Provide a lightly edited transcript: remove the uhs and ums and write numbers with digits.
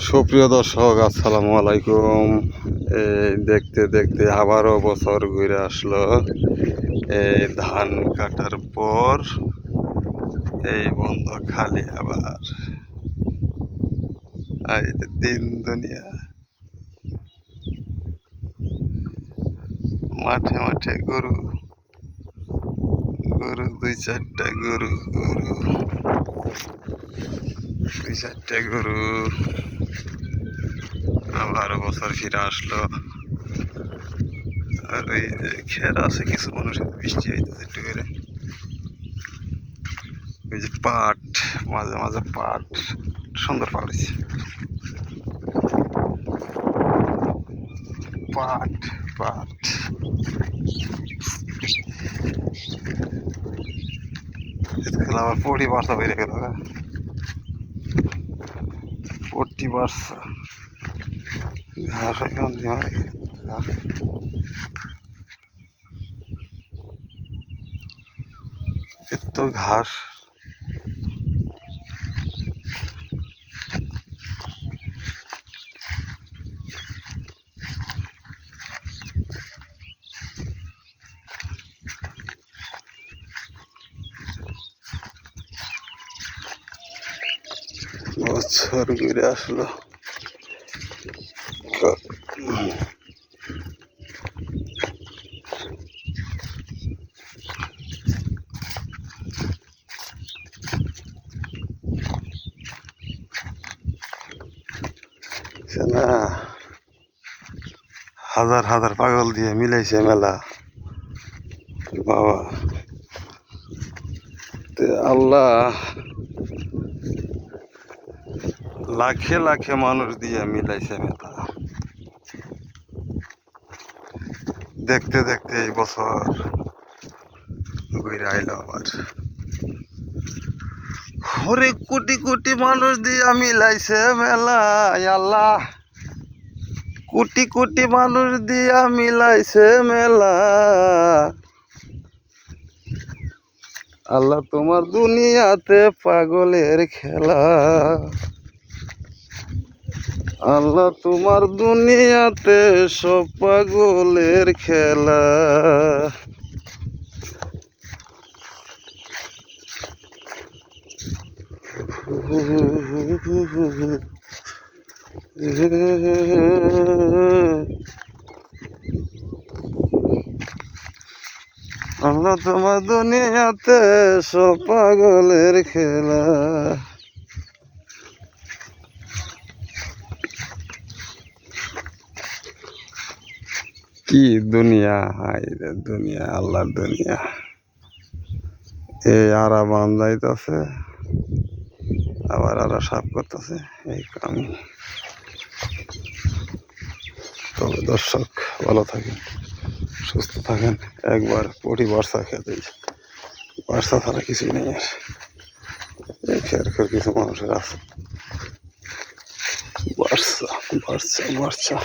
সুপ্রিয় দর্শক, আসসালামু আলাইকুম। এই দেখতে দেখতে আবারও বছর ঘুরে আসলো। এই ধান কাটার পর এই বন্ধ খালি আবার। এই যে দিন দুনিয়া, মাঠে মাঠে গরু গরু, দুই চারটা গরু আবার বছর ফিরে আসলো। আর ওই যে খের আছে, কিছু মানুষের বৃষ্টি হইতেছে একটু করে। ওই যে পাট, মাঝে মাঝে পাট, সুন্দর পাট হয়েছে। পাট পাট আবার পড়ি বার্তা বেড়ে গেল, পড়তি বার্সা ঘাস এত ঘাস। বছর ঘুরে আসলো। না, হাজার হাজার পাগল দিয়ে মিলাইছে মেলা বাবা। আল্লাহ লাখে লাখে মানুষ দিয়ে মিলাইছে মেলা। দেখতে দেখতে এই বছর ঘুরে আইলো আবার। ওরে কোটি কোটি মানুষ দিয়া মিলাইছে মেলা, আল্লাহ কোটি কোটি মানুষ দিয়া মিলাইছে মেলা। আল্লাহ তোমার দুনিয়াতে পাগলের খেলা, আল্লাহ তোমার দুনিয়াতে সব পাগলের খেলা। আল্লাহ তোমার দুনিয়াতে সব পাগলের খেলা। কি দুনিয়া, হাই রে দুনিয়া, আল্লাহর দুনিয়া। এই আরা বান যাইতেছে, আবার আরা সাফ করতেছে, এই কাম। তবে দর্শক, ভালো থাকেন, সুস্থ থাকেন। একবার পটি বর্ষা খেতে, বর্ষা ছাড়া কিছুই নেই। আর খেয়ার খেয়ার কিছু মানুষের আছে বর্ষা বর্ষা বর্ষা।